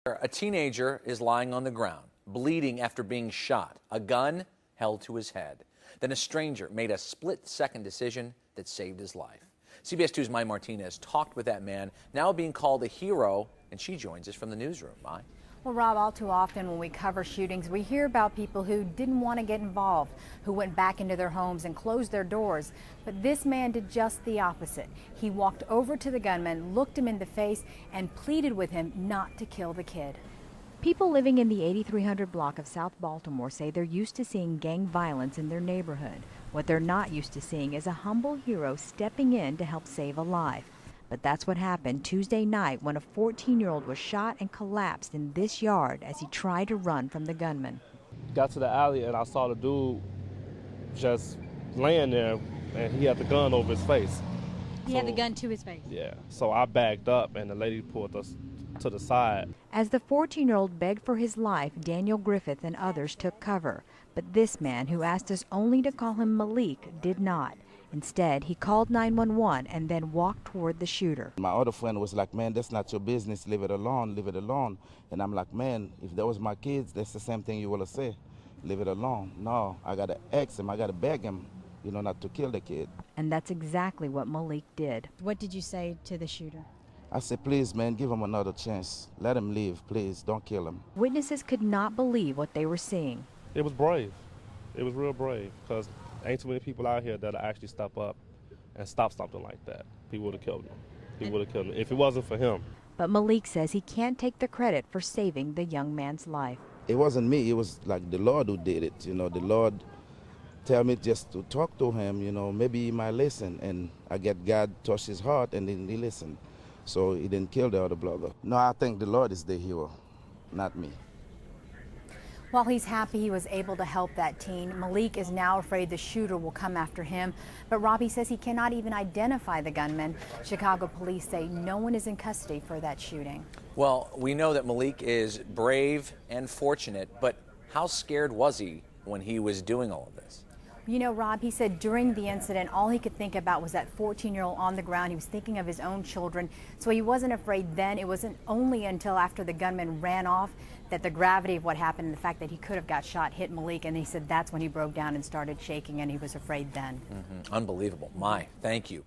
A teenager is lying on the ground, bleeding after being shot. A gun held to his head. Then a stranger made a split-second decision that saved his life. CBS 2's Mai Martinez talked with that man, now being called a hero, and she joins us from the newsroom. Mai? Well, Rob, all too often when we cover shootings, we hear about people who didn't want to get involved, who went back into their homes and closed their doors. But this man did just the opposite. He walked over to the gunman, looked him in the face, and pleaded with him not to kill the kid. People living in the 8300 block of South Baltimore say they're used to seeing gang violence in their neighborhood. What they're not used to seeing is a humble hero stepping in to help save a life. But that's what happened Tuesday night when a 14-year-old was shot and collapsed in this yard as he tried to run from the gunman. Got to the alley and I saw the dude just laying there and he had the gun over his face. He had the gun to his face? Yeah. So I backed up and the lady pulled us to the side. As the 14-year-old begged for his life, Daniel Griffith and others took cover. But this man, who asked us only to call him Malik, did not. Instead, he called 911 and then walked toward the shooter. My other friend was like, man, that's not your business, leave it alone, leave it alone. And I'm like, man, if that was my kids, that's the same thing you will say, leave it alone. No, I gotta ask him, I gotta beg him, you know, not to kill the kid. And that's exactly what Malik did. What did you say to the shooter? I said, please, man, give him another chance. Let him live, please, don't kill him. Witnesses could not believe what they were seeing. It was brave. It was real brave because ain't too many people out here that'll actually step up and stop something like that. He would have killed him. He would have killed him if it wasn't for him. But Malik says he can't take the credit for saving the young man's life. It wasn't me, it was like the Lord who did it. You know, the Lord tell me just to talk to him, you know, maybe he might listen. And I get God touch his heart and then he listened. So he didn't kill the other blogger. No, I think the Lord is the hero, not me. While he's happy he was able to help that teen, Malik is now afraid the shooter will come after him. But Robbie says he cannot even identify the gunman. Chicago police say no one is in custody for that shooting. Well, we know that Malik is brave and fortunate, but how scared was he when he was doing all of this? You know, Rob, he said during the incident, all he could think about was that 14-year-old on the ground. He was thinking of his own children, so he wasn't afraid then. It wasn't only until after the gunman ran off that the gravity of what happened and the fact that he could have got shot hit Malik, and he said that's when he broke down and started shaking, and he was afraid then. Unbelievable. Mai, thank you.